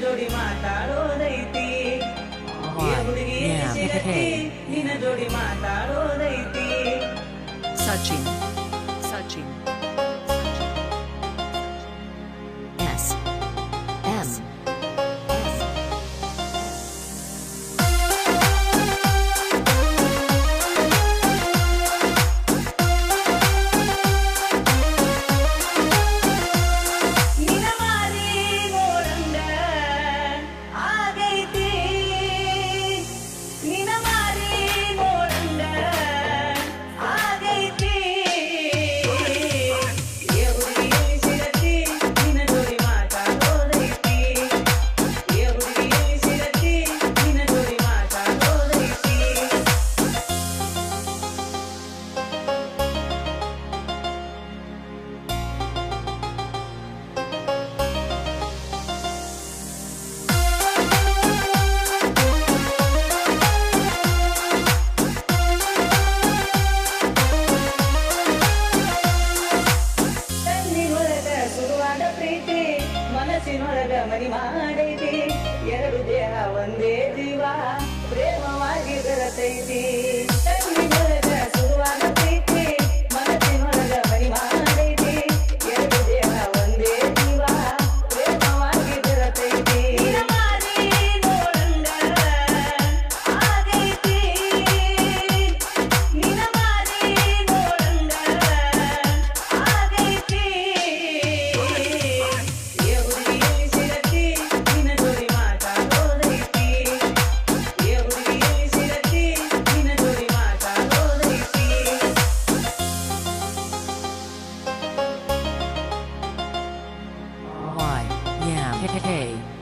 ಜೋಡಿ ಮಾತಾಡೋದೈತಿ ಹುಡುಗಿ ಸಿಗತಿ ನಿನ್ನ ಜೋಡಿ ಮಾತಾಡೋದೈತಿ Sachin. Sachin. S. M. ನಿನ್ನ ಮಾರಿ ನೋಡಂಗ ಆಗೈತಿ ನಿನ್ನ ಮಾರಿ ನೋಡಂಗ ಆಗೈತಿ ಹುಡುಗಿ ಸಿಗತಿ ನಿನ್ನ ಜೋಡಿ ಮಾತಾಡೋದೈತಿ ಹುಡುಗಿ ಸಿಗತಿ ನಿನ್ನ ಜೋಡಿ ಮಾತಾಡೋದೈತಿ ಕಣ್ಣಿನೊಳಗ ಶುರುವಾದ ಪ್ರೀತಿ ಮನಸ್ಸಿನೊಳಗ ಮನಿ ಮಾಡೈತಿ ಎರಡು ದೇಹ ಒಂದೇ ಜೀವ ಪ್ರೇಮವಾಗಿ ಬೆರತೈತಿ ಕಣ್ಣಿನೊಳಗ ಶುರುವಾದ ಪ್ರೀತಿ ಮನಸ್ಸಿನೊಳಗ ಮನಿ ಮಾಡೈತಿ ಎರಡು ದೇಹ ಒಂದೇ ಜೀವ ಪ್ರೇಮವಾಗಿ ಬೆರತೈತಿ ನಿನ್ನ ಮಾರಿ ನೋಡಂಗ ಆಗೈತಿ ನಿನ್ನ ಮಾರಿ ನೋಡಂಗ ಆಗೈತಿ ಹುಡುಗಿ ಸಿಗತಿ ನಿನ್ನ ಜೋಡಿ ಮಾತಾಡೋದೈತಿ ಹುಡುಗಿ ಸಿಗತಿ ನಿನ್ನ ಜೋಡಿ ಮಾತಾಡೋದೈತಿ Y. Yeah. K.